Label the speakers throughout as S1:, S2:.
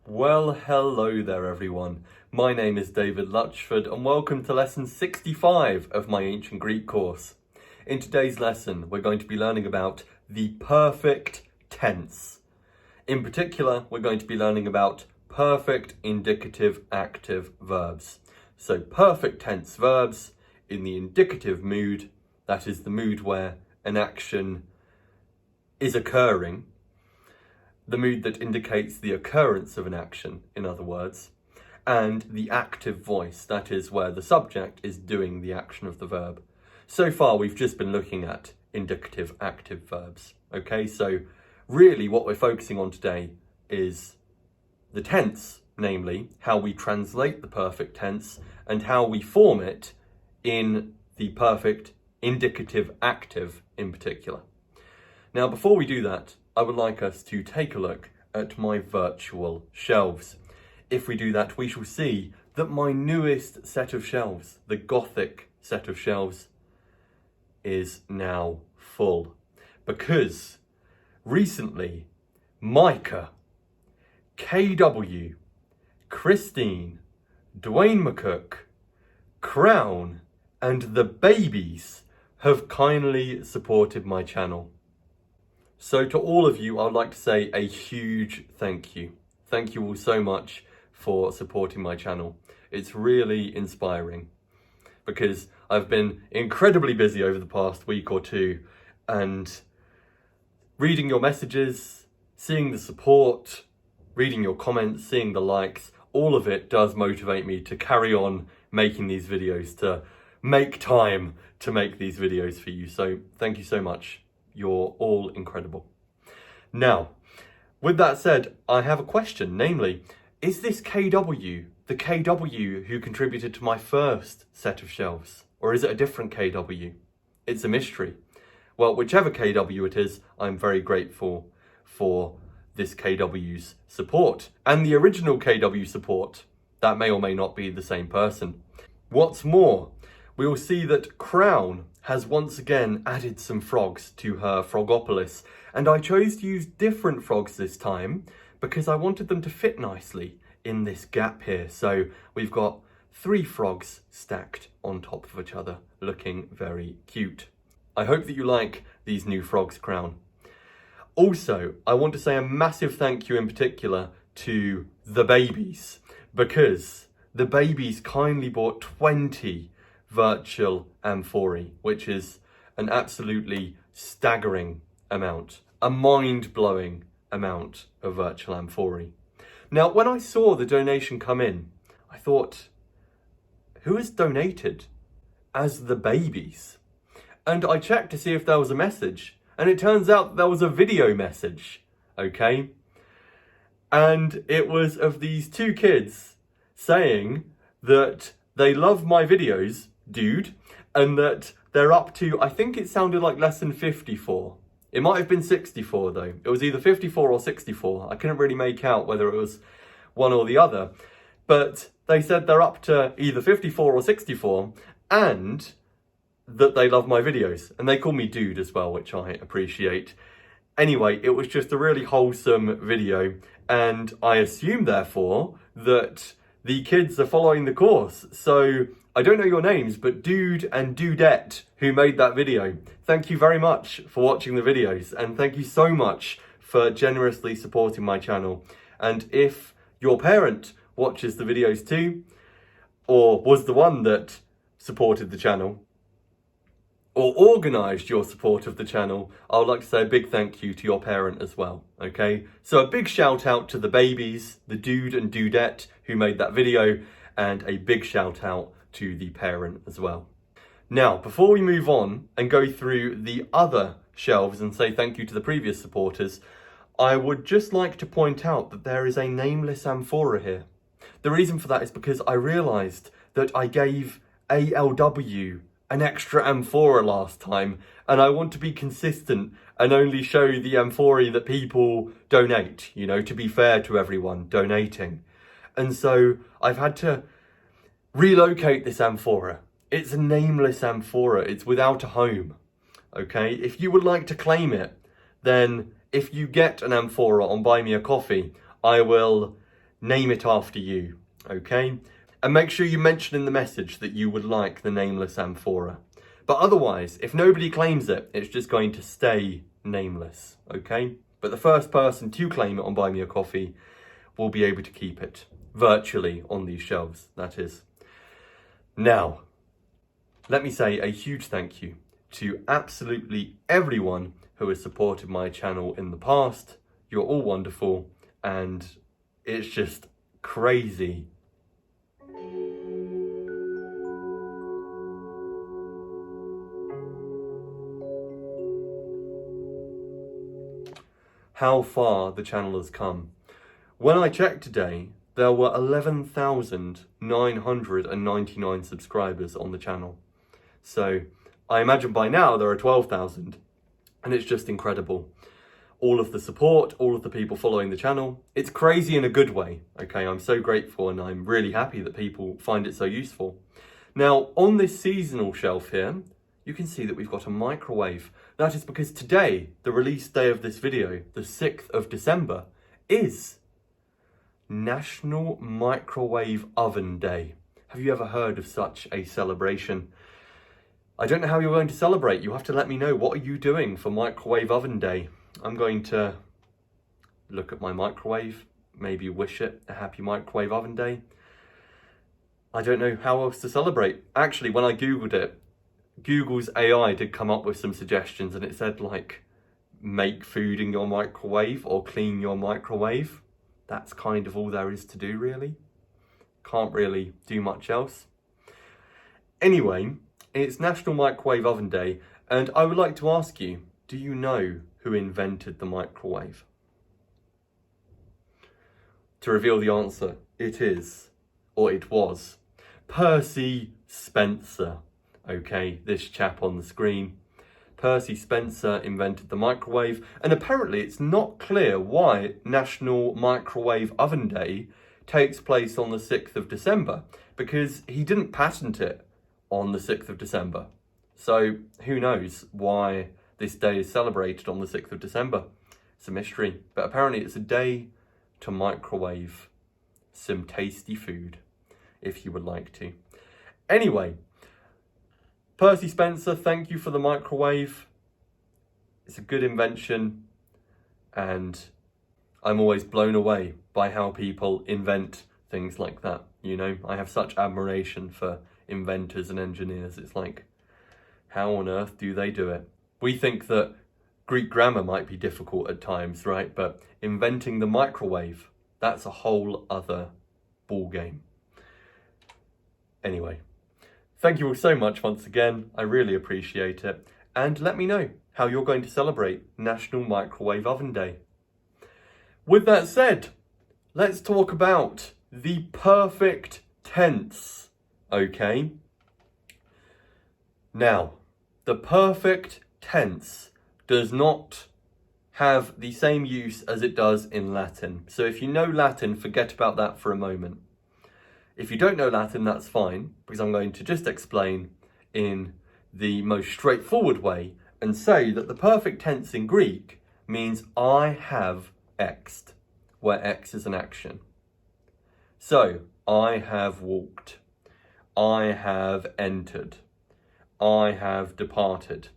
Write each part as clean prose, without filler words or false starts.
S1: Well, hello there everyone. My name is David Lutchford and welcome to lesson 65 of my Ancient Greek course. In today's lesson, we're going to be learning about the perfect tense. In particular, we're going to be learning about perfect indicative active verbs. So perfect tense verbs in the indicative mood, that is the mood where an action is occurring, the mood that indicates the occurrence of an action, in other words, and the active voice, that is where the subject is doing the action of the verb. So far, we've just been looking at indicative active verbs. Okay, so really what we're focusing on today is the tense, namely how we translate the perfect tense and how we form it in the perfect indicative active in particular. Now, before we do that, I would like us to take a look at my virtual shelves. If we do that, we shall see that my newest set of shelves, the Gothic set of shelves, is now full. Because recently, Micah, KW, Christine, Dwayne McCook, Crown, and the babies have kindly supported my channel. So to all of you, I'd like to say a huge thank you. Thank you all so much for supporting my channel. It's really inspiring because I've been incredibly busy over the past week or two, and reading your messages, seeing the support, reading your comments, seeing the likes, all of it does motivate me to carry on making these videos, to make time to make these videos for you. So thank you so much. You're all incredible. Now, with that said, I have a question, namely, is this KW the KW who contributed to my first set of shelves? Or is it a different KW? It's a mystery. Well, whichever KW it is, I'm very grateful for this KW's support. And the original KW support, that may or may not be the same person. What's more, we will see that Crown has once again added some frogs to her Frogopolis, and I chose to use different frogs this time because I wanted them to fit nicely in this gap here. So we've got 3 frogs stacked on top of each other, looking very cute. I hope that you like these new frogs, Crown. Also, I want to say a massive thank you in particular to the babies, because the babies kindly bought 20 virtual amphorae, which is an absolutely staggering amount, a mind-blowing amount of virtual amphorae. Now, when I saw the donation come in, I thought, who has donated as the babies? And I checked to see if there was a message, and it turns out there was a video message, okay? And it was of these 2 kids saying that they love my videos, dude, and that they're up to, I think it sounded like lesson 54. It might have been 64 though. It was either 54 or 64. I couldn't really make out whether it was one or the other. But they said they're up to either 54 or 64 and that they love my videos. And they call me dude as well, which I appreciate. Anyway, it was just a really wholesome video. And I assume, therefore, that the kids are following the course. So I don't know your names, but Dude and Dudette, who made that video, thank you very much for watching the videos, and thank you so much for generously supporting my channel. And if your parent watches the videos too, or was the one that supported the channel, or organised your support of the channel, I would like to say a big thank you to your parent as well, okay? So a big shout out to the babies, the Dude and Dudette who made that video, and a big shout out to the parent as well. Now, before we move on and go through the other shelves and say thank you to the previous supporters, I would just like to point out that there is a nameless amphora here. The reason for that is because I realised that I gave ALW an extra amphora last time, and I want to be consistent and only show the amphorae that people donate, you know, to be fair to everyone donating. And so I've had to relocate this amphora. It's a nameless amphora. It's without a home. Okay, if you would like to claim it, then if you get an amphora on Buy Me a Coffee, I will name it after you, okay? And make sure you mention in the message that you would like the nameless amphora. But otherwise, if nobody claims it, it's just going to stay nameless, okay? But the first person to claim it on Buy Me a Coffee will be able to keep it, virtually on these shelves, that is. Now, let me say a huge thank you to absolutely everyone who has supported my channel in the past. You're all wonderful, and it's just crazy. How far the channel has come. When I checked today, there were 11,999 subscribers on the channel. So I imagine by now there are 12,000, and it's just incredible. All of the support, all of the people following the channel. It's crazy in a good way, okay? I'm so grateful, and I'm really happy that people find it so useful. Now, on this seasonal shelf here, you can see that we've got a microwave. That is because today, the release day of this video, the 6th of December, is National Microwave Oven Day. Have you ever heard of such a celebration? I don't know how you're going to celebrate. You have to let me know. What are you doing for Microwave Oven Day? I'm going to look at my microwave, maybe wish it a happy Microwave Oven Day. I don't know how else to celebrate. Actually, when I Googled it, Google's AI did come up with some suggestions, and it said like, make food in your microwave or clean your microwave. That's kind of all there is to do, really. Can't really do much else. Anyway, it's National Microwave Oven Day, and I would like to ask you, do you know who invented the microwave? To reveal the answer, it was, Percy Spencer. Okay, this chap on the screen. Percy Spencer invented the microwave, and apparently it's not clear why National Microwave Oven Day takes place on the 6th of December, because he didn't patent it on the 6th of December. So who knows why this day is celebrated on the 6th of December. It's a mystery, but apparently it's a day to microwave some tasty food, if you would like to. Anyway, Percy Spencer, thank you for the microwave. It's a good invention, and I'm always blown away by how people invent things like that. You know, I have such admiration for inventors and engineers. It's like, how on earth do they do it? We think that Greek grammar might be difficult at times, right? But inventing the microwave, that's a whole other ball game. Anyway, thank you all so much once again. I really appreciate it. And let me know how you're going to celebrate National Microwave Oven Day. With that said, let's talk about the perfect tense, okay? Now, the perfect tense does not have the same use as it does in Latin. So if you know Latin, forget about that for a moment. If you don't know Latin, that's fine, because I'm going to just explain in the most straightforward way and say that the perfect tense in Greek means I have x'd, where x is an action. So, I have walked, I have entered, I have departed.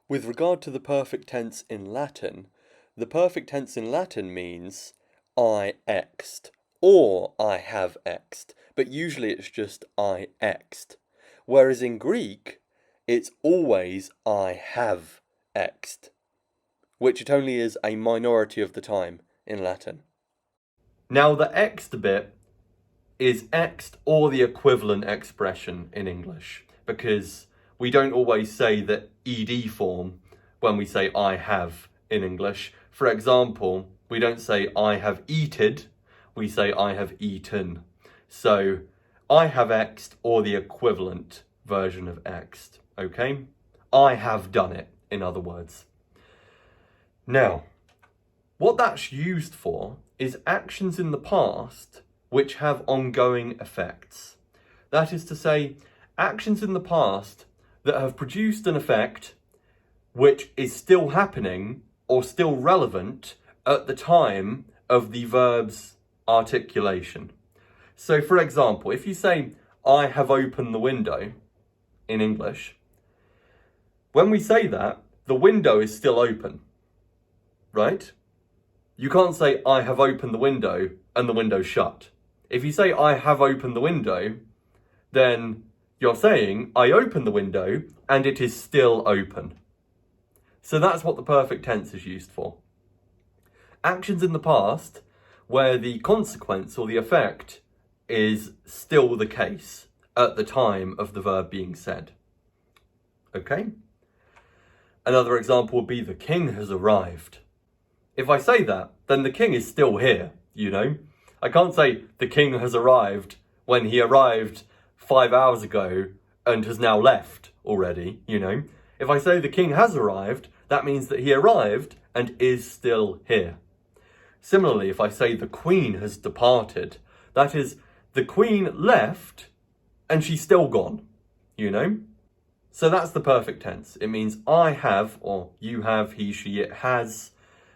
S1: With regard to the perfect tense in Latin, the perfect tense in Latin means I x'd or I have x'd, but usually it's just I x'd. Whereas in Greek, it's always I have x'd, which it only is a minority of the time in Latin. Now the x'd bit is x'd or the equivalent expression in English, because we don't always say the ed form when we say I have in English. For example, we don't say I have eated, we say I have eaten. So I have x'd or the equivalent version of x'd, okay? I have done it, in other words. Now, what that's used for is actions in the past which have ongoing effects. That is to say, actions in the past that have produced an effect which is still happening or still relevant at the time of the verb's articulation. So for example, if you say, I have opened the window in English, when we say that, the window is still open, right? You can't say, I have opened the window and the window's shut. If you say, I have opened the window, then you're saying, I opened the window and it is still open. So that's what the perfect tense is used for. Actions in the past where the consequence or the effect is still the case at the time of the verb being said. Okay? Another example would be the king has arrived. If I say that, then the king is still here, you know? I can't say the king has arrived when he arrived 5 hours ago and has now left already, you know? If I say the king has arrived, that means that he arrived and is still here. Similarly, if I say the queen has departed, that is, the queen left and she's still gone, you know? So that's the perfect tense. It means I have, or you have, he, she, it has,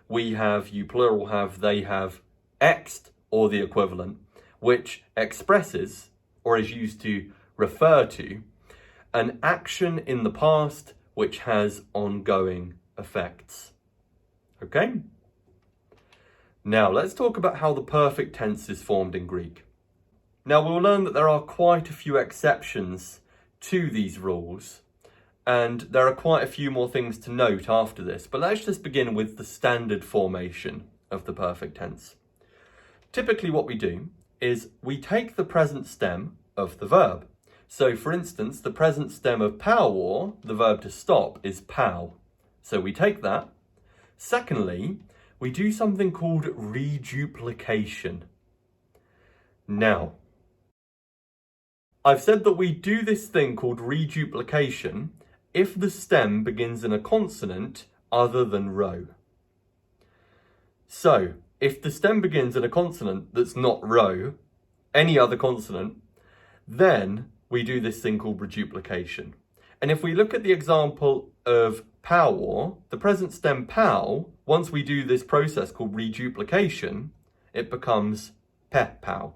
S1: we have, you plural have, they have, ext, or the equivalent, which expresses, or is used to refer to, an action in the past which has ongoing effects. Okay? Now, let's talk about how the perfect tense is formed in Greek. Now, we'll learn that there are quite a few exceptions to these rules, and there are quite a few more things to note after this, but let's just begin with the standard formation of the perfect tense. Typically what we do is we take the present stem of the verb. So for instance, the present stem of power, the verb to stop, is pow. So we take that. Secondly, we do something called reduplication. Now, I've said that we do this thing called reduplication if the stem begins in a consonant other than rho. So, if the stem begins in a consonant that's not rho, any other consonant, then we do this thing called reduplication. And if we look at the example of power, the present stem pow, once we do this process called reduplication, it becomes pe-pow.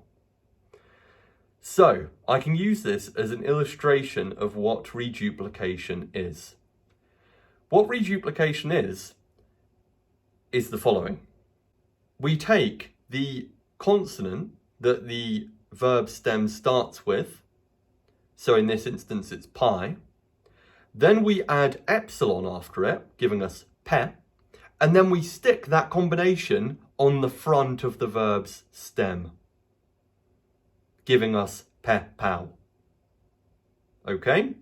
S1: So, I can use this as an illustration of what reduplication is. What reduplication is the following. We take the consonant that the verb stem starts with, so in this instance it's pi, then we add epsilon after it, giving us pe, and then we stick that combination on the front of the verb's stem, giving us pe-pow. Okay?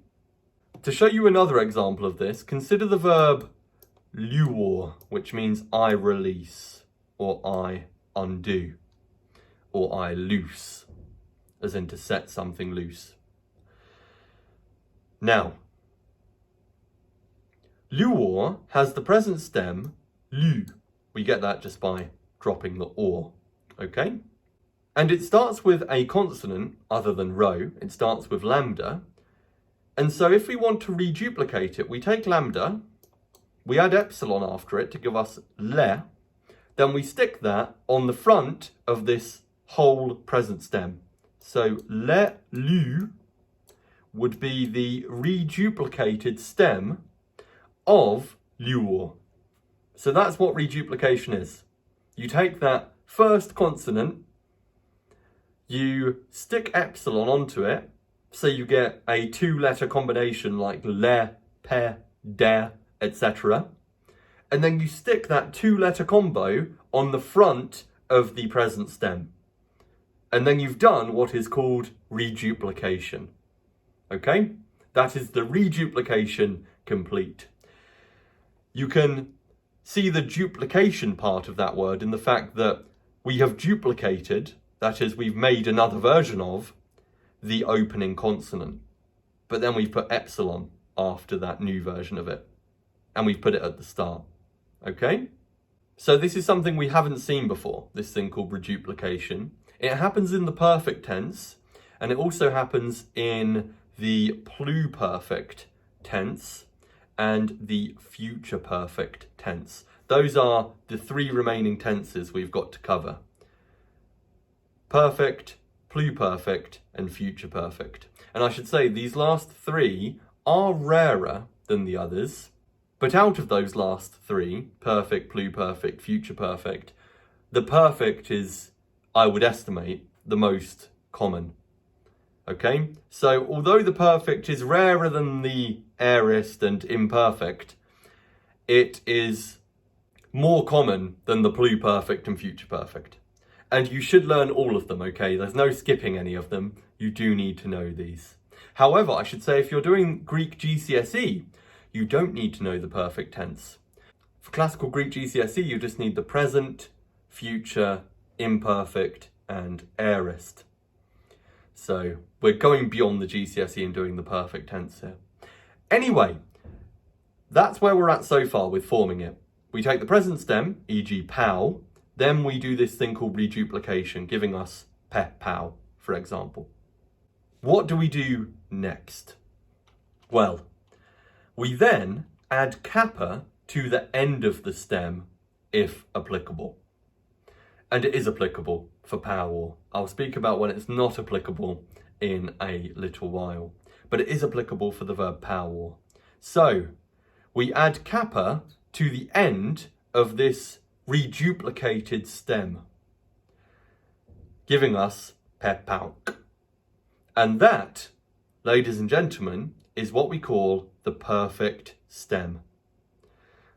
S1: To show you another example of this, consider the verb luor, which means I release, or I undo, or I loose, as in to set something loose. Now, luor has the present stem lu. We get that just by dropping the or, okay? And it starts with a consonant other than rho. It starts with lambda. And so if we want to reduplicate it, we take lambda, we add epsilon after it to give us le, then we stick that on the front of this whole present stem. So le, lu would be the reduplicated stem of luor. So that's what reduplication is. You take that first consonant, you stick epsilon onto it, so you get a 2-letter combination like le, pe, de, etc. And then you stick that 2-letter combo on the front of the present stem. And then you've done what is called reduplication. Okay? That is the reduplication complete. You can see the duplication part of that word in the fact that we have duplicated, that is, we've made another version of the opening consonant. But then we've put epsilon after that new version of it. And we've put it at the start. Okay? So this is something we haven't seen before, this thing called reduplication. It happens in the perfect tense, and it also happens in the pluperfect tense and the future perfect tense. Those are the 3 remaining tenses we've got to cover. perfect, pluperfect, and future perfect. And I should say these last three are rarer than the others, but out of those last three, perfect, pluperfect, future perfect, the perfect is, I would estimate, the most common. Okay, so although the perfect is rarer than the aorist and imperfect, it is more common than the pluperfect and future perfect. And you should learn all of them, okay? There's no skipping any of them. You do need to know these. However, I should say if you're doing Greek GCSE, you don't need to know the perfect tense. For classical Greek GCSE, you just need the present, future, imperfect, and aorist. So we're going beyond the GCSE and doing the perfect tense here. Anyway, that's where we're at so far with forming it. We take the present stem, e.g. pow, then we do this thing called reduplication, giving us pe, pow, for example. What do we do next? Well, we then add kappa to the end of the stem, if applicable. And it is applicable for power. I'll speak about when it's not applicable in a little while, but it is applicable for the verb power. So we add kappa to the end of this reduplicated stem, giving us pepauk. And that, ladies and gentlemen, is what we call the perfect stem.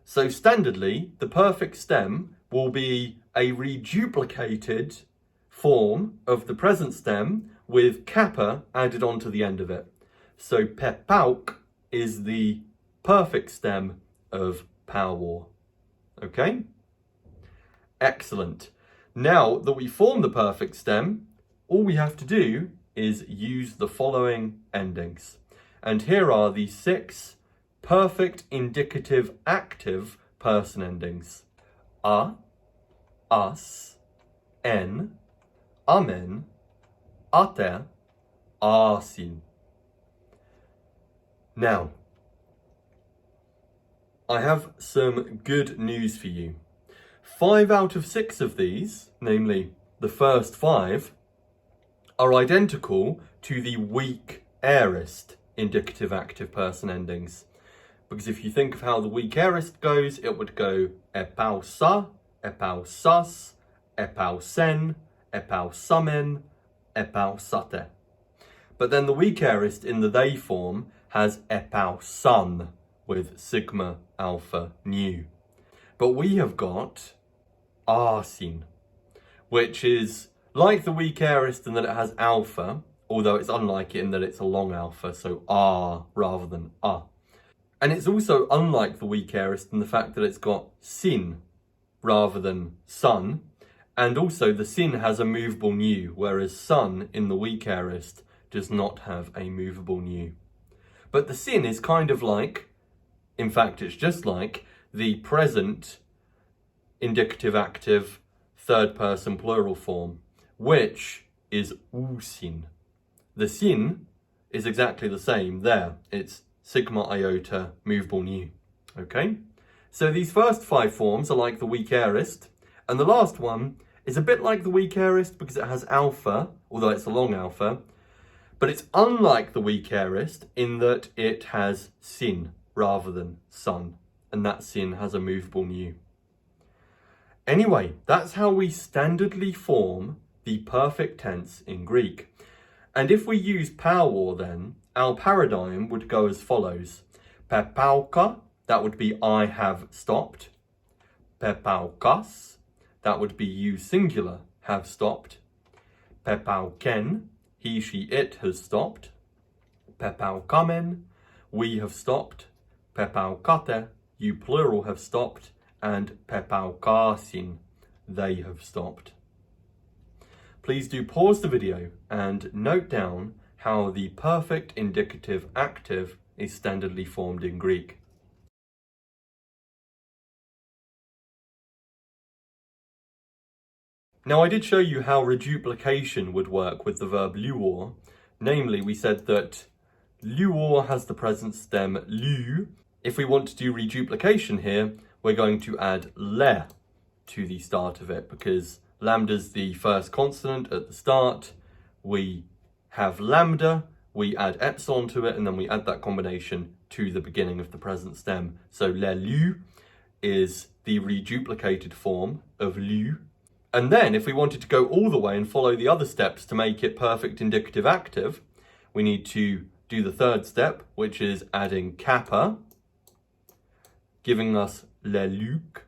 S1: So standardly, the perfect stem will be a reduplicated form of the present stem with kappa added onto the end of it. So pepauk is the perfect stem of power. Okay? Excellent. Now that we form the perfect stem, all we have to do is use the following endings. And here are the 6 perfect indicative active person endings. A, as, en, amen, ate, asin. Now, I have some good news for you. 5 out of 6 of these, namely the first 5, are identical to the weak aorist indicative active person endings. Because if you think of how the weak aorist goes, it would go epausa, epausas, epausen, epausamen, epausate. But then the weak aorist in the they form has epausan with sigma, alpha, nu. But we have got asin, which is like the weak aorist in that it has alpha, although it's unlike it in that it's a long alpha, so ah rather than ah. And it's also unlike the weak aorist in the fact that it's got sin rather than sun, and also the sin has a movable nu, whereas sun in the weak aorist does not have a movable nu. But the sin is kind of like, in fact it's just like, the present indicative active third person plural form, which is usin. The sin is exactly the same there. It's sigma iota movable nu. Okay? So these first 5 forms are like the weak aorist, and the last one is a bit like the weak aorist because it has alpha, although it's a long alpha, but it's unlike the weak aorist in that it has sin rather than sun, and that sin has a movable nu. Anyway, that's how we standardly form the perfect tense in Greek. And if we use power then, our paradigm would go as follows. Pepauka, that would be I have stopped. Pepaukas, that would be you singular have stopped. Pepauken, he, she, it has stopped. Pepaukamen, we have stopped. Pepaukate, you plural have stopped. And pepaukasin, they have stopped. Please do pause the video and note down how the perfect indicative active is standardly formed in Greek. Now I did show you how reduplication would work with the verb luor. Namely, we said that luor has the present stem lu. If we want to do reduplication here, we're going to add le to the start of it because Lambda's the first consonant at the start. We have lambda, we add epsilon to it, and then we add that combination to the beginning of the present stem. So le lu is the reduplicated form of lu. And then if we wanted to go all the way and follow the other steps to make it perfect indicative active, we need to do the third step, which is adding kappa, giving us le luc.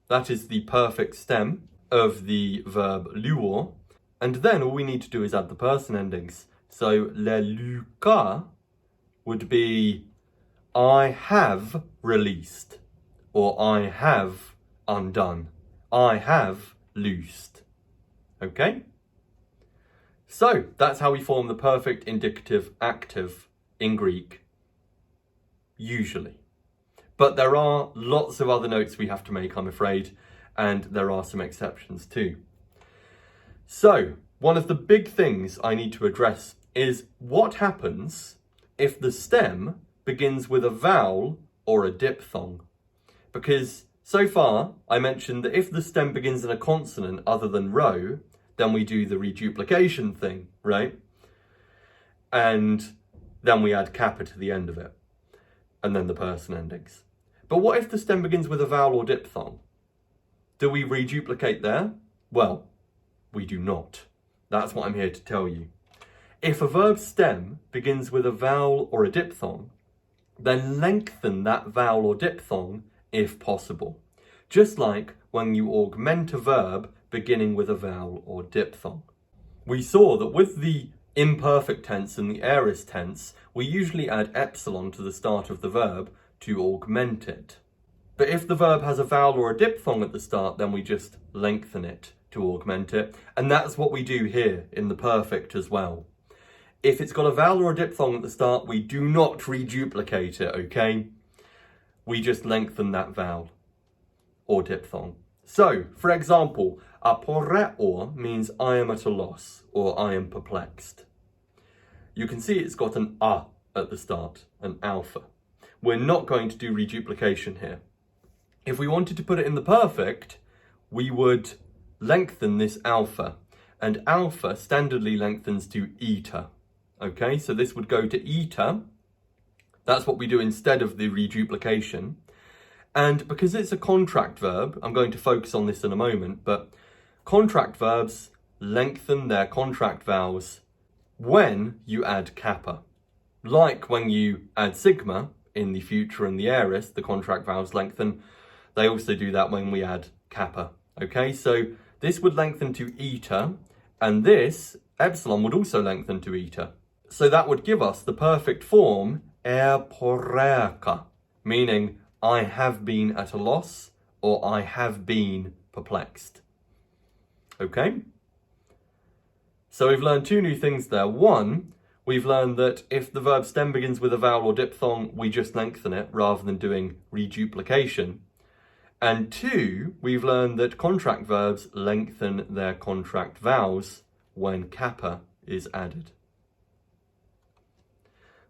S1: That is the perfect stem of the verb luor. And then all we need to do is add the person endings. So le luca would be I have released, or I have undone, I have loosed. Okay? So that's how we form the perfect indicative active in Greek, usually. But there are lots of other notes we have to make, I'm afraid, and there are some exceptions too. So one of the big things I need to address is what happens if the stem begins with a vowel or a diphthong. Because so far I mentioned that if the stem begins in a consonant other than rho, then we do the reduplication thing, right? And then we add kappa to the end of it, and then the person endings. But what if the stem begins with a vowel or diphthong? Do we reduplicate there? Well, we do not. That's what I'm here to tell you. If a verb stem begins with a vowel or a diphthong, then lengthen that vowel or diphthong if possible. Just like when you augment a verb beginning with a vowel or diphthong. We saw that with the imperfect tense and the aorist tense, we usually add epsilon to the start of the verb to augment it. But if the verb has a vowel or a diphthong at the start, then we just lengthen it to augment it. And that's what we do here in the perfect as well. If it's got a vowel or a diphthong at the start, we do not reduplicate it, okay? We just lengthen that vowel or diphthong. So, for example, aporeor means I am at a loss or I am perplexed. You can see it's got an a at the start, an alpha. We're not going to do reduplication here. If we wanted to put it in the perfect, we would lengthen this alpha, and alpha standardly lengthens to eta. Okay, so this would go to eta. That's what we do instead of the reduplication. And because it's a contract verb, I'm going to focus on this in a moment, but contract verbs lengthen their contract vowels when you add kappa. Like when you add sigma in the future and the aorist, the contract vowels lengthen. They also do that when we add kappa. Okay, so this would lengthen to eta, and this epsilon would also lengthen to eta. So that would give us the perfect form aporeika, meaning I have been at a loss or I have been perplexed. Okay? So we've learned two new things there. One, we've learned that if the verb stem begins with a vowel or diphthong, we just lengthen it rather than doing reduplication. And two, we've learned that contract verbs lengthen their contract vowels when kappa is added.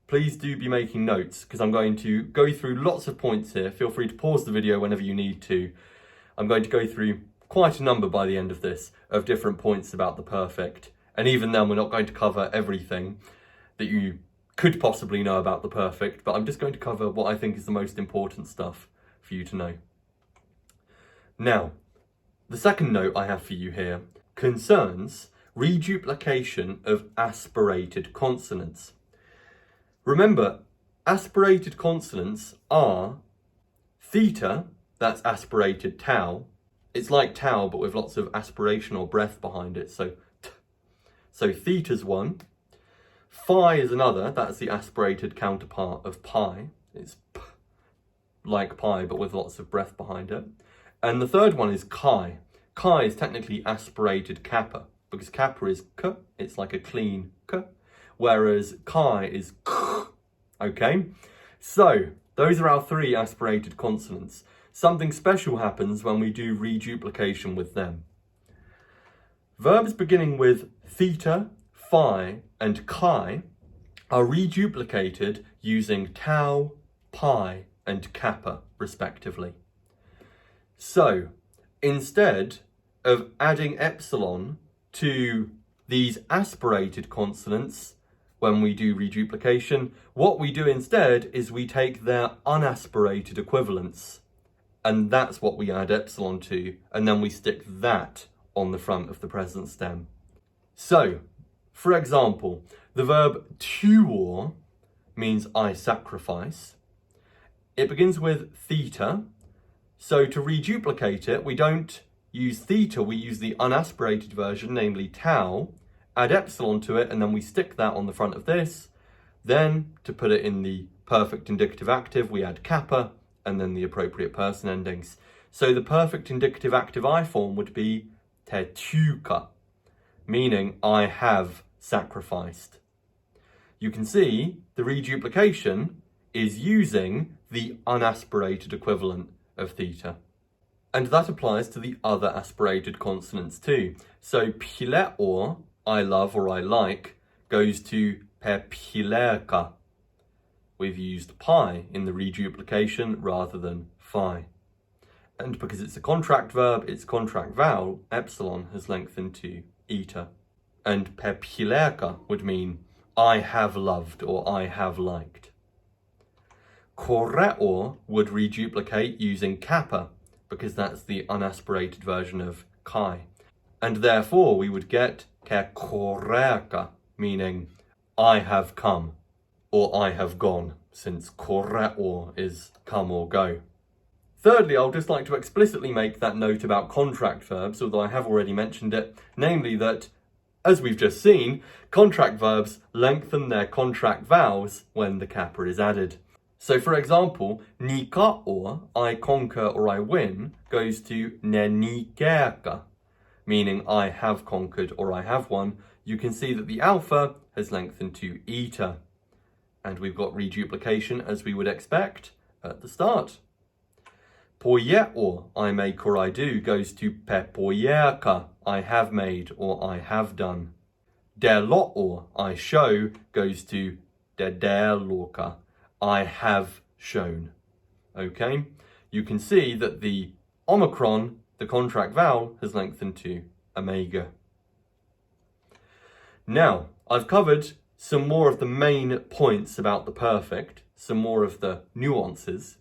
S1: Please do be making notes because I'm going to go through lots of points here. Feel free to pause the video whenever you need to. I'm going to go through quite a number by the end of this of different points about the perfect. And even then, we're not going to cover everything that you could possibly know about the perfect, but I'm just going to cover what I think is the most important stuff for you to know. Now, the second note I have for you here concerns reduplication of aspirated consonants. Remember, aspirated consonants are theta, that's aspirated tau. It's like tau, but with lots of aspiration or breath behind it. So theta's one. Phi is another, that's the aspirated counterpart of pi. It's p, like pi, but with lots of breath behind it. And the third one is chi. Chi is technically aspirated kappa, because kappa is k, it's like a clean k, whereas chi is k. Okay, so those are our three aspirated consonants. Something special happens when we do reduplication with them. Verbs beginning with theta, phi, and chi are reduplicated using tau, pi, and kappa, respectively. So, instead of adding epsilon to these aspirated consonants when we do reduplication, what we do instead is we take their unaspirated equivalents, and that's what we add epsilon to, and then we stick that on the front of the present stem. So, for example, the verb tuor means I sacrifice. It begins with theta, so to reduplicate it, we don't use theta, we use the unaspirated version, namely tau, add epsilon to it, and then we stick that on the front of this. Then, to put it in the perfect indicative active, we add kappa, and then the appropriate person endings. So the perfect indicative active I form would be te tuka, meaning I have sacrificed. You can see the reduplication is using the unaspirated equivalent of theta. And that applies to the other aspirated consonants too. So pile or I love or I like goes to pe pilerka. We've used pi in the reduplication rather than phi. And because it's a contract verb, its contract vowel, epsilon, has lengthened to eta. And pe pilerka would mean I have loved or I have liked. Koreor would reduplicate using kappa, because that's the unaspirated version of kai. And therefore we would get ke koreka, meaning I have come or I have gone, since koreor is come or go. Thirdly, I'll just like to explicitly make that note about contract verbs, although I have already mentioned it, namely that, as we've just seen, contract verbs lengthen their contract vowels when the kappa is added. So for example, nika or I conquer or I win goes to ne nikerka, meaning I have conquered or I have won. You can see that the alpha has lengthened to eta. And we've got reduplication as we would expect at the start. Poye or I make or I do goes to pe poyerka, I have made or I have done. Der lot or I show goes to der loka, I have shown. Okay, you can see that the omicron, the contract vowel, has lengthened to omega. Now, I've covered some more of the main points about the perfect, some more of the nuances,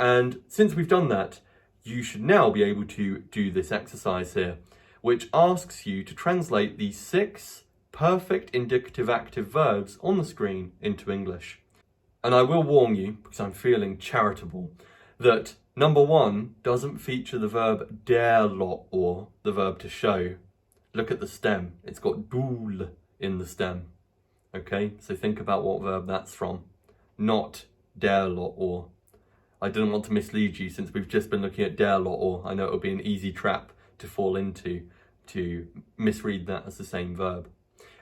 S1: and since we've done that, you should now be able to do this exercise here, which asks you to translate the 6 perfect indicative active verbs on the screen into English. And I will warn you, because I'm feeling charitable, that number 1 doesn't feature the verb der lot or the verb to show. Look at the stem, it's got dul in the stem. Okay, so think about what verb that's from, not der lot or. I didn't want to mislead you since we've just been looking at der lot or. I know it would be an easy trap to fall into, to misread that as the same verb.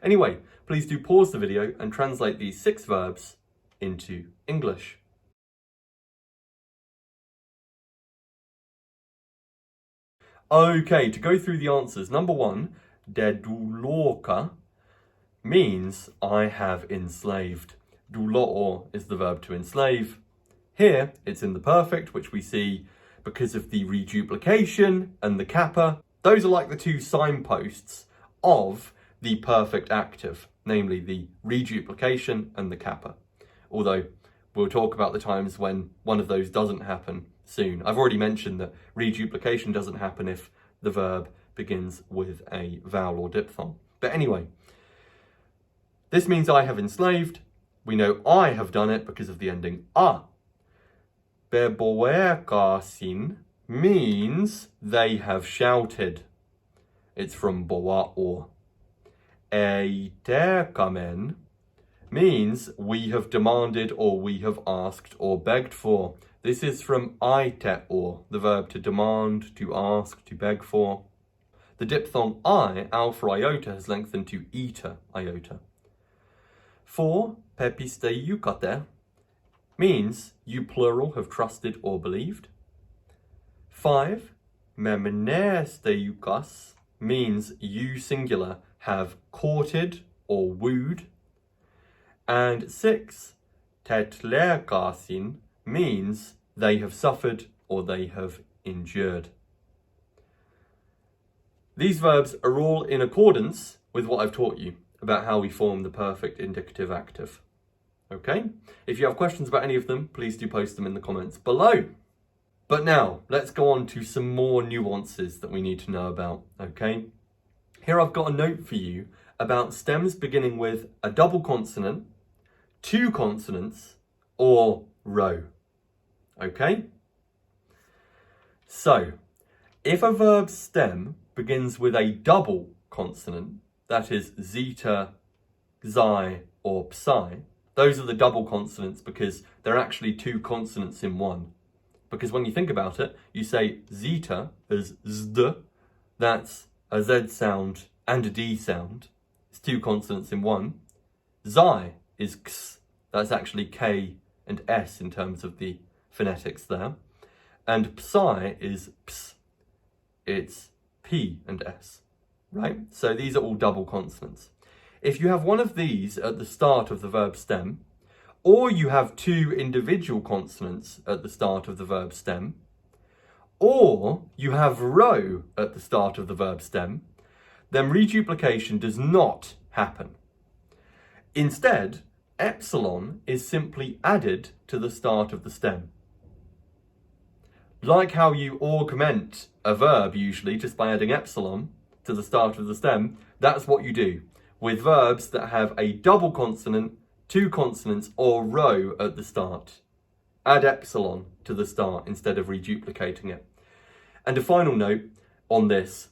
S1: Anyway, please do pause the video and translate these 6 verbs into English. Okay, to go through the answers. Number 1, der dulorka means I have enslaved. Dulor is the verb to enslave. Here, it's in the perfect, which we see because of the reduplication and the kappa. Those are like the 2 signposts of the perfect active, namely the reduplication and the kappa. Although we'll talk about the times when one of those doesn't happen soon. I've already mentioned that reduplication doesn't happen if the verb begins with a vowel or diphthong. But anyway, this means I have enslaved. We know I have done it because of the ending a. Beboerkasin means they have shouted. It's from boa or. Eiterkamen means we have demanded or we have asked or begged for. This is from aite or, the verb to demand, to ask, to beg for. The diphthong I, alpha iota, has lengthened to eta iota. 4, pepisteiukate means you plural have trusted or believed. 5, memnesteukas means you singular have courted or wooed. And 6, tetlerkasin means they have suffered or they have endured. These verbs are all in accordance with what I've taught you about how we form the perfect indicative active. Okay? If you have questions about any of them, please do post them in the comments below. But now, let's go on to some more nuances that we need to know about, okay? Here I've got a note for you about stems beginning with a double consonant, two consonants, or row, okay? So, if a verb stem begins with a double consonant, that is zeta, xi, or psi, those are the double consonants because they're actually two consonants in one. Because when you think about it, you say zeta as zd, that's a z sound and a d sound. It's two consonants in one. Xi is x, that's actually k and s in terms of the phonetics there. And psi is ps, it's p and s, right? So these are all double consonants. If you have one of these at the start of the verb stem, or you have two individual consonants at the start of the verb stem, or you have row at the start of the verb stem, then reduplication does not happen. Instead, epsilon is simply added to the start of the stem. Like how you augment a verb usually just by adding epsilon to the start of the stem, that's what you do with verbs that have a double consonant, two consonants, or row at the start. Add epsilon to the start instead of reduplicating it. And a final note on this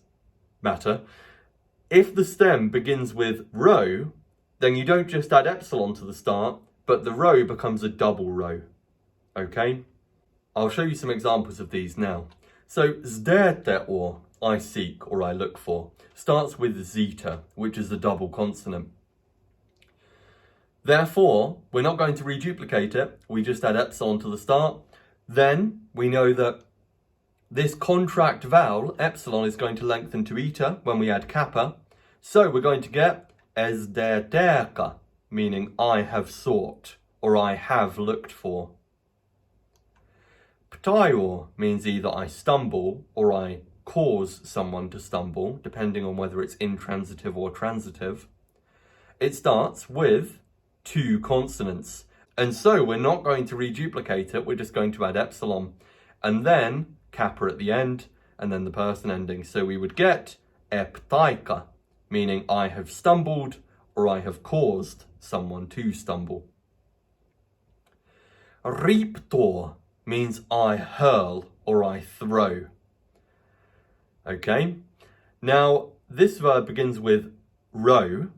S1: matter, if the stem begins with row, then you don't just add epsilon to the start, but the row becomes a double row, okay? I'll show you some examples of these now. So, zdete, or I seek, or I look for, starts with zeta, which is the double consonant. Therefore, we're not going to reduplicate it, we just add epsilon to the start. Then we know that this contract vowel, epsilon, is going to lengthen to eta when we add kappa. So we're going to get esdeterka, meaning I have sought, or I have looked for. Ptaior means either I stumble, or I cause someone to stumble, depending on whether it's intransitive or transitive. It starts with two consonants. And so we're not going to reduplicate it, we're just going to add epsilon. And then kappa at the end, and then the person ending. So we would get eptaika, meaning I have stumbled, or I have caused someone to stumble. Riptor means I hurl, or I throw. Okay, now this verb begins with row.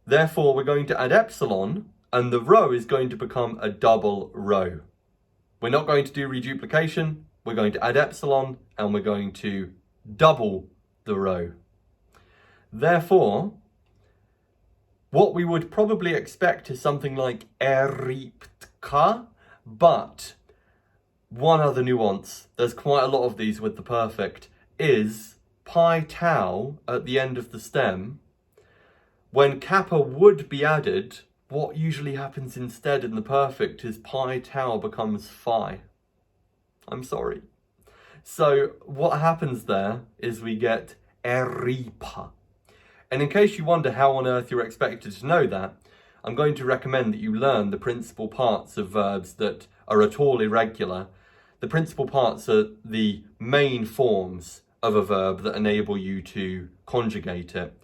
S1: Therefore, we're going to add epsilon, and the row is going to become a double row. We're not going to do reduplication, we're going to add epsilon, and we're going to double the row. Therefore, what we would probably expect is something like eriptka, but one other nuance, there's quite a lot of these with the perfect, is pi tau at the end of the stem. When kappa would be added, what usually happens instead in the perfect is pi tau becomes phi. I'm sorry. So what happens there is we get eripa. And in case you wonder how on earth you're expected to know that, I'm going to recommend that you learn the principal parts of verbs that are at all irregular. The principal parts are the main forms of a verb that enable you to conjugate it.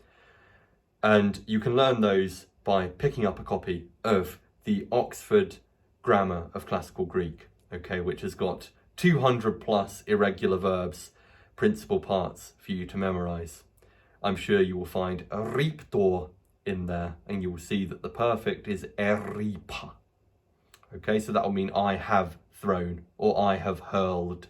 S1: And you can learn those by picking up a copy of the Oxford Grammar of Classical Greek, okay, which has got 200 plus irregular verbs, principal parts for you to memorize. I'm sure you will find riptor in there, and you will see that the perfect is eripa. Okay, so that will mean I have thrown, or I have hurled.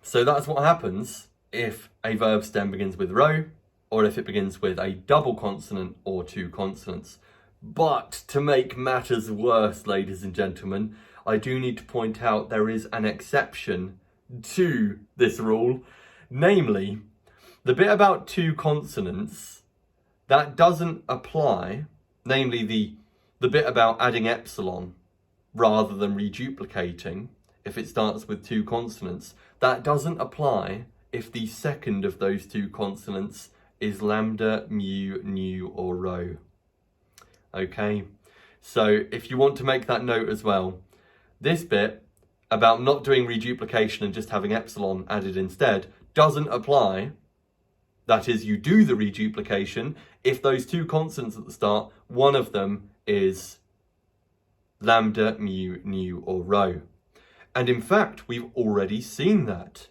S1: So that's what happens if a verb stem begins with row, or if it begins with a double consonant or two consonants. But to make matters worse, ladies and gentlemen, I do need to point out there is an exception to this rule, namely, the bit about two consonants, that doesn't apply, namely the bit about adding epsilon rather than reduplicating, if it starts with two consonants, that doesn't apply if the second of those two consonants is lambda, mu, nu, or rho. Okay, so if you want to make that note as well, this bit about not doing reduplication and just having epsilon added instead doesn't apply. That is, you do the reduplication if those two consonants at the start, one of them is lambda, mu, nu, or rho. And in fact, we've already seen that.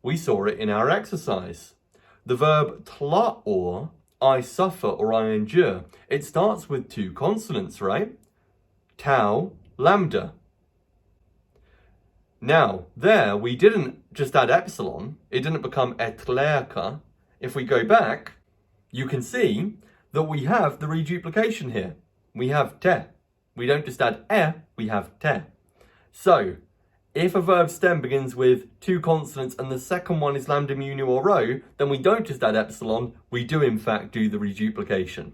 S1: We saw it in our exercise. The verb tla'or, I suffer or I endure, it starts with two consonants, right? Tau, lambda. Now, there we didn't just add epsilon, it didn't become etlerka. If we go back, you can see that we have the reduplication here. We have te. We don't just add e, we have te. So, if a verb stem begins with two consonants and the second one is lambda, mu, nu, or rho, then we don't just add epsilon, we do in fact do the reduplication.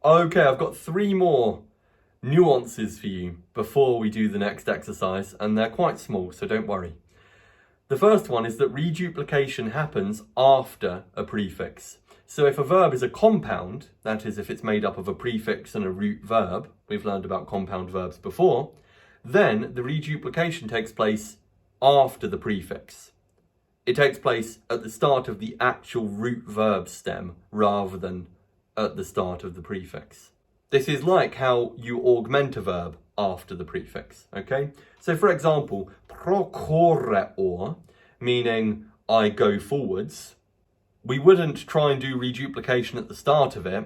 S1: Okay, I've got 3 more nuances for you before we do the next exercise, and they're quite small, so don't worry. The first one is that reduplication happens after a prefix. So if a verb is a compound, that is if it's made up of a prefix and a root verb, we've learned about compound verbs before, then the reduplication takes place after the prefix. It takes place at the start of the actual root verb stem rather than at the start of the prefix. This is like how you augment a verb after the prefix, okay? So for example, procorreor, meaning I go forwards, we wouldn't try and do reduplication at the start of it.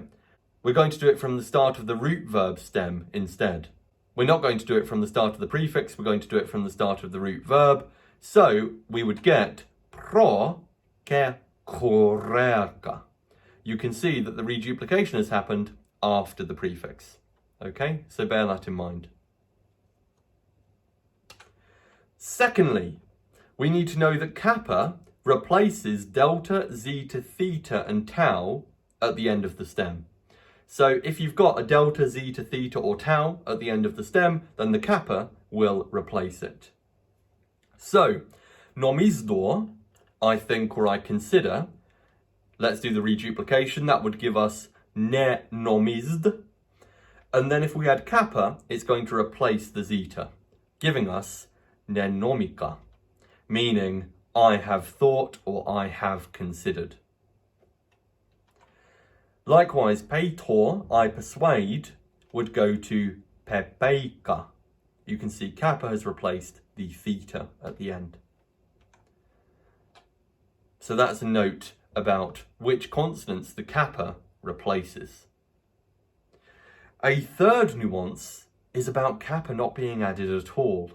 S1: We're going to do it from the start of the root verb stem instead. We're not going to do it from the start of the prefix, we're going to do it from the start of the root verb. So we would get procorrerka. You can see that the reduplication has happened after the prefix. Okay, so bear that in mind. Secondly, we need to know that kappa replaces delta, zeta, theta, and tau at the end of the stem. So if you've got a delta, zeta, theta, or tau at the end of the stem, then the kappa will replace it. So, nomizdo, I think or I consider, let's do the reduplication, that would give us ne nomizd. And then if we add kappa, it's going to replace the zeta, giving us ne nomika, meaning I have thought or I have considered. Likewise, peitor, I persuade, would go to pepeika. You can see kappa has replaced the theta at the end. So that's a note about which consonants the kappa replaces. A third nuance is about kappa not being added at all.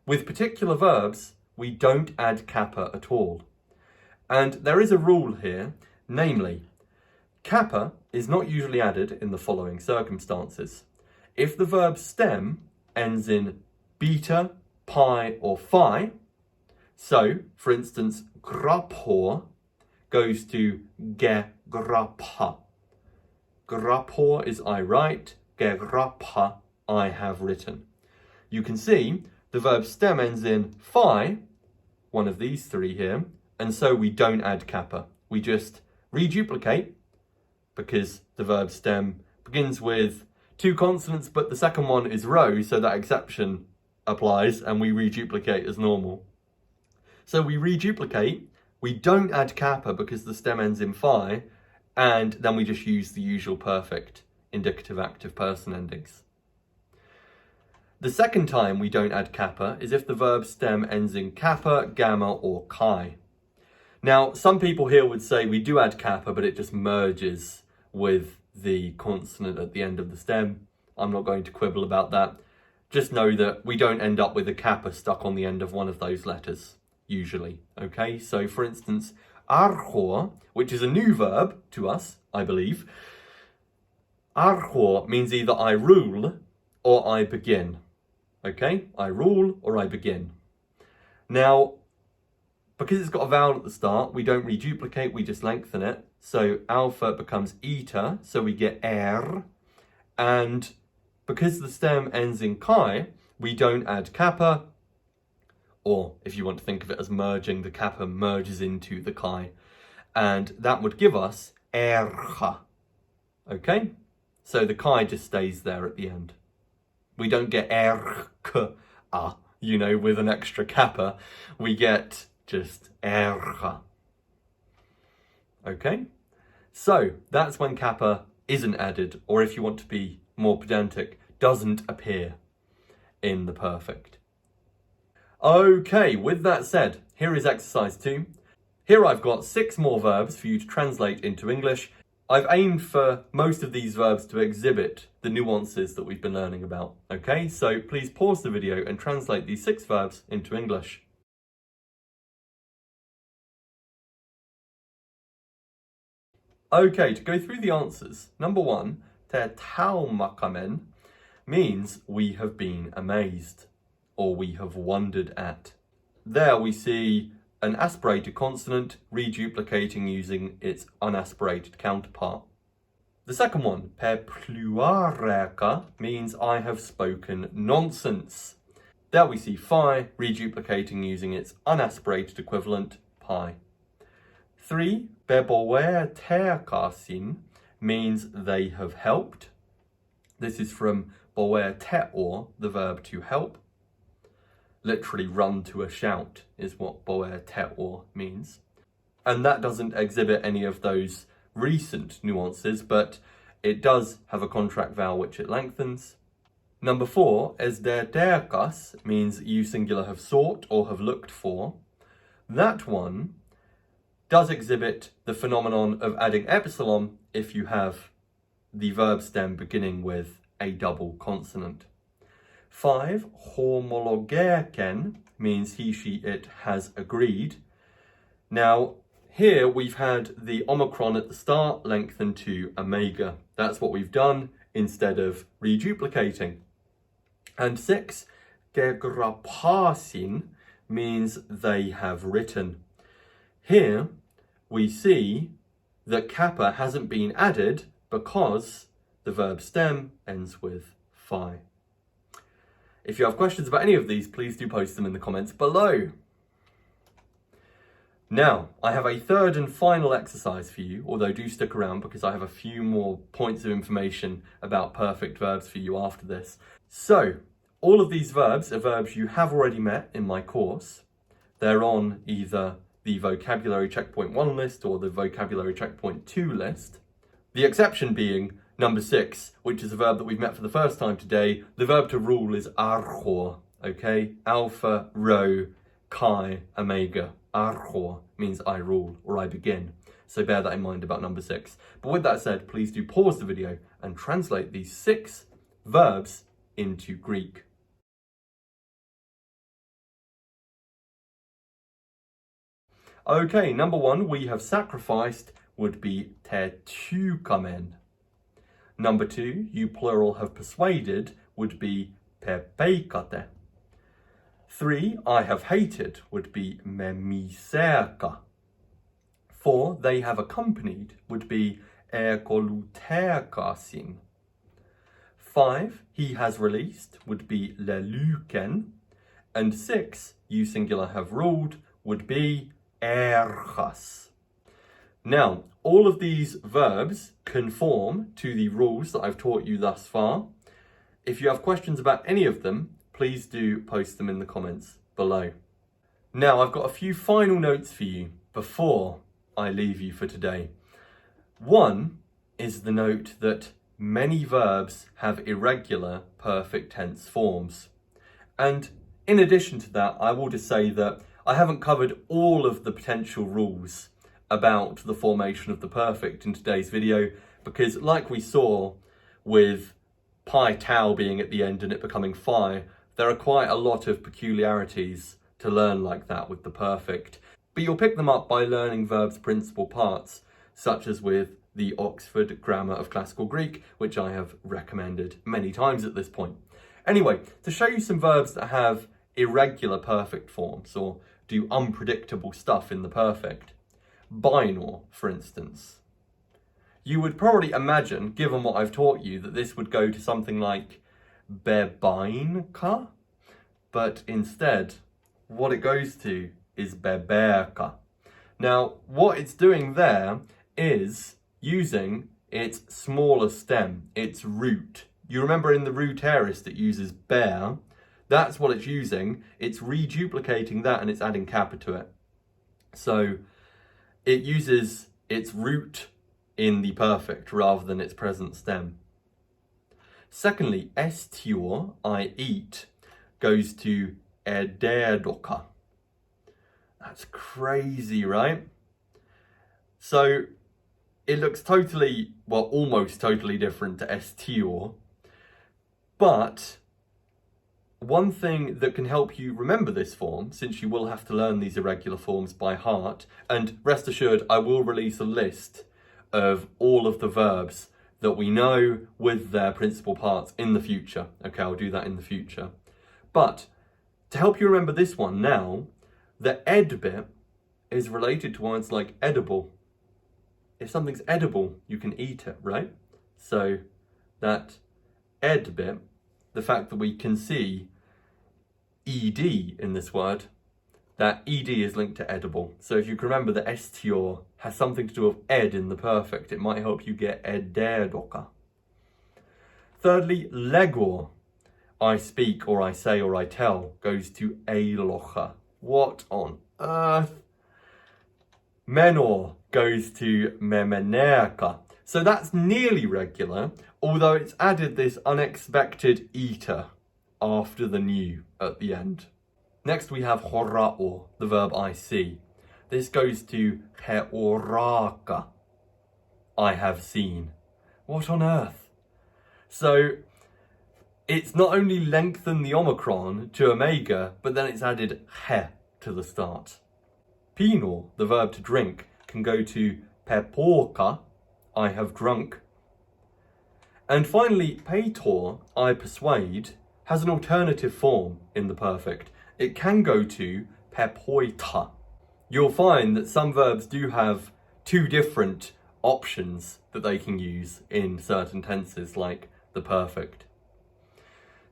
S1: With particular verbs, we don't add kappa at all. And there is a rule here, namely, kappa is not usually added in the following circumstances. If the verb stem ends in beta, pi, or phi, so, for instance, grapor goes to ge grapha. Grapor is I write, ge grapha I have written. You can see the verb stem ends in phi, one of these 3 here, and so we don't add kappa. We just reduplicate, because the verb stem begins with 2 consonants, but the second one is rho, so that exception applies, and we reduplicate as normal. So we reduplicate, we don't add kappa because the stem ends in phi, and then we just use the usual perfect indicative active person endings. The second time we don't add kappa is if the verb stem ends in kappa, gamma, or chi. Now, some people here would say we do add kappa, but it just merges with the consonant at the end of the stem. I'm not going to quibble about that. Just know that we don't end up with a kappa stuck on the end of one of those letters, usually. Okay, so for instance, archor, which is a new verb to us, I believe. Archor means either I rule or I begin. Okay, I rule or I begin. Now, because it's got a vowel at the start, we don't reduplicate, we just lengthen it. So alpha becomes eta, so we get er. And because the stem ends in chi, we don't add kappa. or if you want to think of it as merging, the kappa merges into the chi, and that would give us ercha. Okay, so the chi just stays there at the end. We don't get erka, with an extra kappa. We get just ercha. Okay, so that's when kappa isn't added, or if you want to be more pedantic, doesn't appear in the perfect. Okay, with that said, here is exercise 2. Here I've got 6 more verbs for you to translate into English. I've aimed for most of these verbs to exhibit the nuances that we've been learning about. Okay, so please pause the video and translate these 6 verbs into English. Okay, to go through the answers. Number 1, te taumakamen means we have been amazed, or we have wondered at. There we see an aspirated consonant reduplicating using its unaspirated counterpart. The second one, pe pluareka, means I have spoken nonsense. There we see phi reduplicating using its unaspirated equivalent, pi. 3, pe boer terkasin, means they have helped. This is from boer teor, the verb to help. Literally run to a shout is what boer teor means. And that doesn't exhibit any of those recent nuances, but it does have a contract vowel which it lengthens. Number 4, esder derkas, means you singular have sought or have looked for. That one does exhibit the phenomenon of adding epsilon if you have the verb stem beginning with a double consonant. 5, homologerken, means he, she, it has agreed. Now, here we've had the omicron at the start lengthened to omega. That's what we've done instead of reduplicating. And 6, gegrapasin, means they have written. Here we see that kappa hasn't been added because the verb stem ends with phi. If you have questions about any of these, please do post them in the comments below. Now, I have a third and final exercise for you, although do stick around because I have a few more points of information about perfect verbs for you after this. So, all of these verbs are verbs you have already met in my course. They're on either the Vocabulary Checkpoint 1 list or the Vocabulary Checkpoint 2 list. The exception being number 6, which is a verb that we've met for the first time today. The verb to rule is archor, okay? Alpha, rho, chi, omega. Archor means I rule or I begin. So bear that in mind about number 6. But with that said, please do pause the video and translate these 6 verbs into Greek. Okay, number 1, we have sacrificed, would be tetukamen. Number 2, you plural have persuaded, would be pepeikate. 3, I have hated, would be memiserka. 4, they have accompanied, would be ekoluterkasin. 5, he has released, would be leluken. And 6, you singular have ruled, would be erchas. Now, all of these verbs conform to the rules that I've taught you thus far. If you have questions about any of them, please do post them in the comments below. Now, I've got a few final notes for you before I leave you for today. One is the note that many verbs have irregular perfect tense forms. And in addition to that, I will just say that I haven't covered all of the potential rules about the formation of the perfect in today's video, because like we saw with pi tau being at the end and it becoming phi, there are quite a lot of peculiarities to learn like that with the perfect. But you'll pick them up by learning verbs' principal parts, such as with the Oxford Grammar of Classical Greek, which I have recommended many times at this point. Anyway, to show you some verbs that have irregular perfect forms or do unpredictable stuff in the perfect. Binor, for instance. You would probably imagine, given what I've taught you, that this would go to something like bebinka, but instead what it goes to is beberka. Now, what it's doing there is using its smaller stem, its root. You remember in the root aorist it uses bear. That's what it's using. It's reduplicating that and it's adding kappa to it. So it uses its root in the perfect rather than its present stem. Secondly, estior, I eat, goes to ederdoka. That's crazy, right? So it looks totally, well, almost totally different to estior. But one thing that can help you remember this form, since you will have to learn these irregular forms by heart, and rest assured, I will release a list of all of the verbs that we know with their principal parts in the future. Okay, I'll do that in the future. But to help you remember this one now, the ed bit is related to words like edible. If something's edible, you can eat it, right? So that ed bit, the fact that we can see ed in this word, that ed is linked to edible. So if you can remember that estior has something to do with ed in the perfect, it might help you get ederdoka. Thirdly, legor, I speak or I say or I tell, goes to eilocha. What on earth? Menor goes to memenerka. So that's nearly regular, although it's added this unexpected eta after the new at the end. Next we have horao, the verb I see. This goes to heoraka, I have seen. What on earth? So it's not only lengthened the omicron to omega, but then it's added he to the start. Pino, the verb to drink, can go to peporka, I have drunk. And finally, peitor, I persuade, has an alternative form in the perfect. It can go to pepoita. You'll find that some verbs do have two different options that they can use in certain tenses, like the perfect.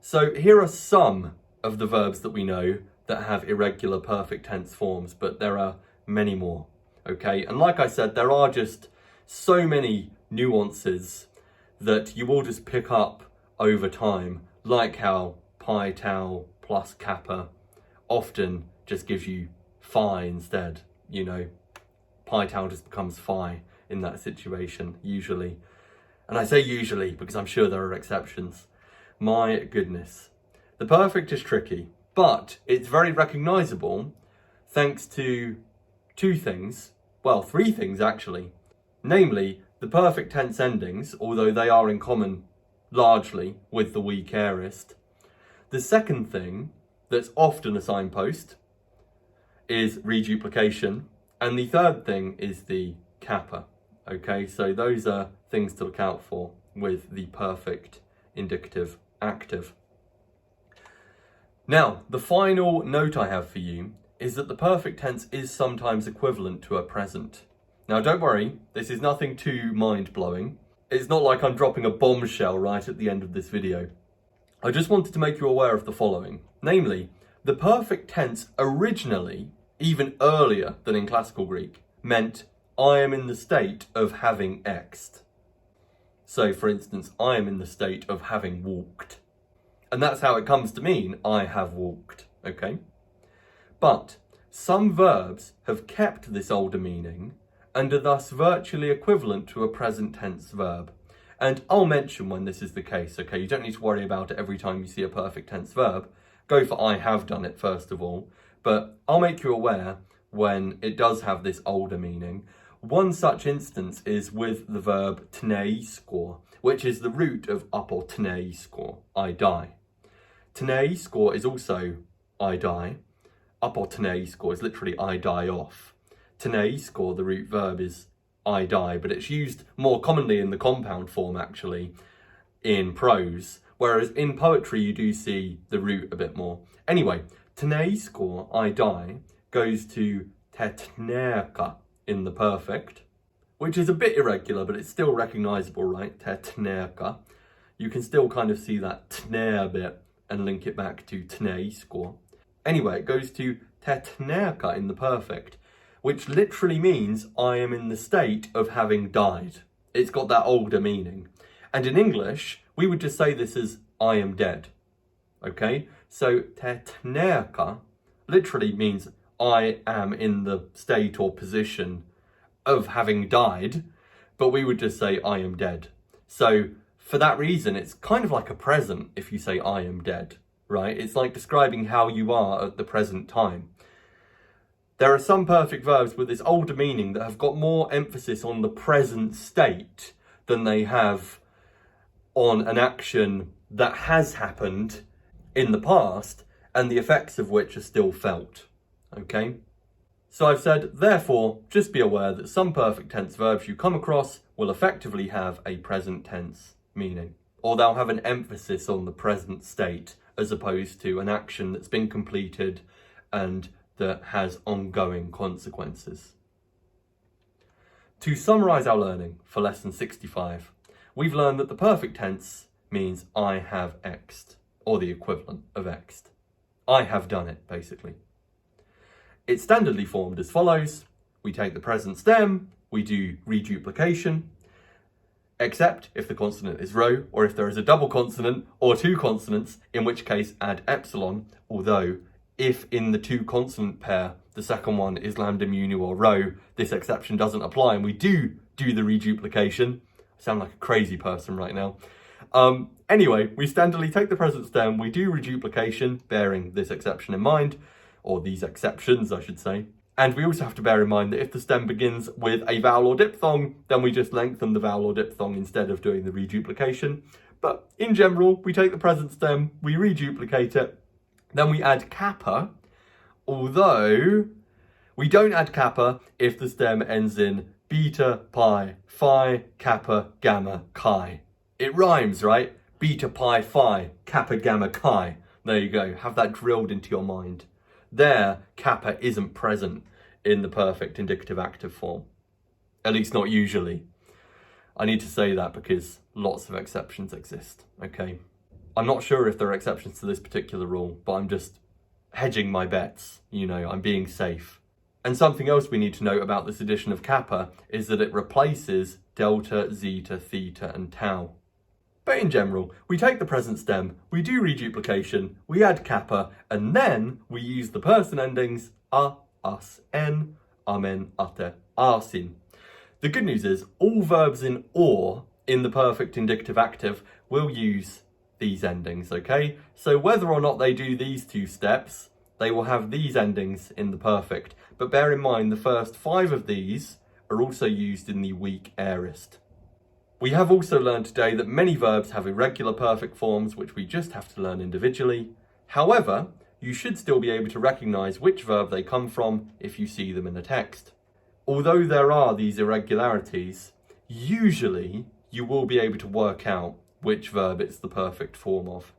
S1: So here are some of the verbs that we know that have irregular perfect tense forms, but there are many more, okay? And like I said, there are just so many nuances that you will just pick up over time, like how pi tau plus kappa often just gives you phi instead, you know. Pi tau just becomes phi in that situation, usually. And I say usually because I'm sure there are exceptions. My goodness. The perfect is tricky, but it's very recognisable thanks to two things, well, three things actually. Namely, the perfect tense endings, although they are in common largely with the weak aorist. The second thing that's often a signpost is reduplication. And the third thing is the kappa. Okay, so those are things to look out for with the perfect indicative active. Now, the final note I have for you is that the perfect tense is sometimes equivalent to a present. Now, don't worry, this is nothing too mind-blowing. It's not like I'm dropping a bombshell right at the end of this video. I just wanted to make you aware of the following. Namely, the perfect tense originally, even earlier than in classical Greek, meant I am in the state of having xed. So, for instance, I am in the state of having walked. And that's how it comes to mean I have walked, okay? But some verbs have kept this older meaning and are thus virtually equivalent to a present tense verb. And I'll mention when this is the case, okay? You don't need to worry about it every time you see a perfect tense verb. Go for I have done it first of all, but I'll make you aware when it does have this older meaning. One such instance is with the verb tneiskor, which is the root of apotneiskor, I die. Tneiskor is also I die. Apotneiskor is literally I die off. Tneiskor, the root verb, is I die, but it's used more commonly in the compound form actually in prose, whereas in poetry you do see the root a bit more. Anyway, tneiskor, I die, goes to tetnerka in the perfect, which is a bit irregular, but it's still recognisable, right? Tetnerka. You can still kind of see that tner bit and link it back to tneiskor. Anyway, it goes to tetnerka in the perfect, which literally means I am in the state of having died. It's got that older meaning. And in English, we would just say this as I am dead. Okay? So tetnerka literally means I am in the state or position of having died, but we would just say I am dead. So for that reason, it's kind of like a present if you say I am dead, right? It's like describing how you are at the present time. There are some perfect verbs with this older meaning that have got more emphasis on the present state than they have on an action that has happened in the past and the effects of which are still felt, okay? So I've said, therefore, just be aware that some perfect tense verbs you come across will effectively have a present tense meaning, or they'll have an emphasis on the present state as opposed to an action that's been completed and that has ongoing consequences. To summarise our learning for lesson 65, we've learned that the perfect tense means I have X'd, or the equivalent of X'd. I have done it, basically. It's standardly formed as follows. We take the present stem, we do reduplication, except if the consonant is rho, or if there is a double consonant or two consonants, in which case add epsilon, although if in the two consonant pair, the second one is lambda mu nu or rho, this exception doesn't apply and we do the reduplication. I sound like a crazy person right now. Anyway, we standardly take the present stem, we do reduplication, bearing this exception in mind, or these exceptions, I should say. And we also have to bear in mind that if the stem begins with a vowel or diphthong, then we just lengthen the vowel or diphthong instead of doing the reduplication. But in general, we take the present stem, we reduplicate it, then we add kappa, although we don't add kappa if the stem ends in beta, pi, phi, kappa, gamma, chi. It rhymes, right? Beta, pi, phi, kappa, gamma, chi. There you go, have that drilled into your mind. There, kappa isn't present in the perfect indicative active form. At least not usually. I need to say that because lots of exceptions exist, okay? I'm not sure if there are exceptions to this particular rule, but I'm just hedging my bets, you know, I'm being safe. And something else we need to note about this addition of kappa is that it replaces delta, zeta, theta, and tau. But in general, we take the present stem, we do reduplication, we add kappa, and then we use the person endings a, us, en, amen, ate, arsin. The good news is all verbs in or in the perfect indicative active will use these endings, okay? So whether or not they do these two steps, they will have these endings in the perfect. But bear in mind, the first 5 of these are also used in the weak aorist. We have also learned today that many verbs have irregular perfect forms, which we just have to learn individually. However, you should still be able to recognise which verb they come from if you see them in a text. Although there are these irregularities, usually you will be able to work out which verb it's the perfect form of.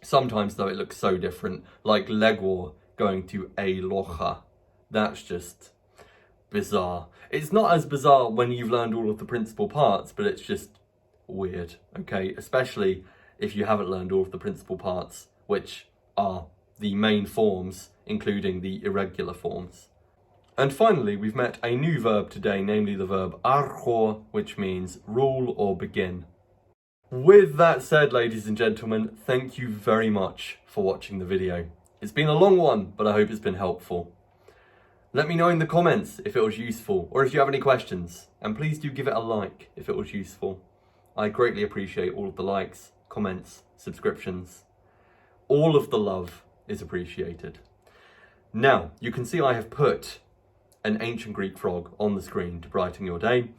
S1: Sometimes though it looks so different, like legor going to locha. That's just bizarre. It's not as bizarre when you've learned all of the principal parts, but it's just weird, okay? Especially if you haven't learned all of the principal parts, which are the main forms, including the irregular forms. And finally, we've met a new verb today, namely the verb archo, which means rule or begin. With that said, ladies and gentlemen, thank you very much for watching the video. It's been a long one, but I hope it's been helpful. Let me know in the comments if it was useful, or if you have any questions, and please do give it a like if it was useful. I greatly appreciate all of the likes, comments, subscriptions. All of the love is appreciated. Now, you can see I have put an ancient Greek frog on the screen to brighten your day.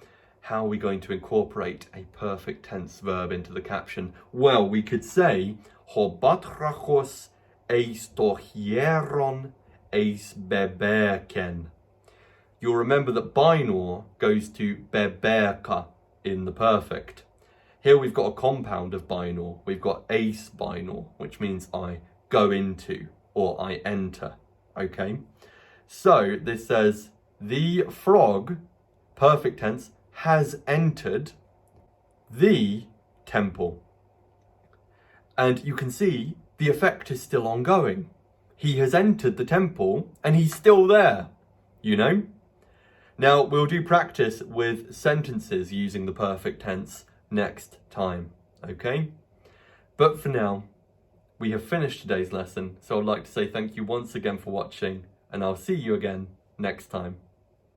S1: How are we going to incorporate a perfect tense verb into the caption? Well, we could say, Hobatrachos eis to hieron eis beberken. You'll remember that binor goes to beberka in the perfect. Here we've got a compound of binor. We've got eis binor, which means I go into or I enter, okay? So this says, the frog, perfect tense, has entered the temple. And you can see the effect is still ongoing. he has entered the temple and he's still there, you know? Now, we'll do practice with sentences using the perfect tense next time, okay? But for now, we have finished today's lesson, so I'd like to say thank you once again for watching, and I'll see you again next time.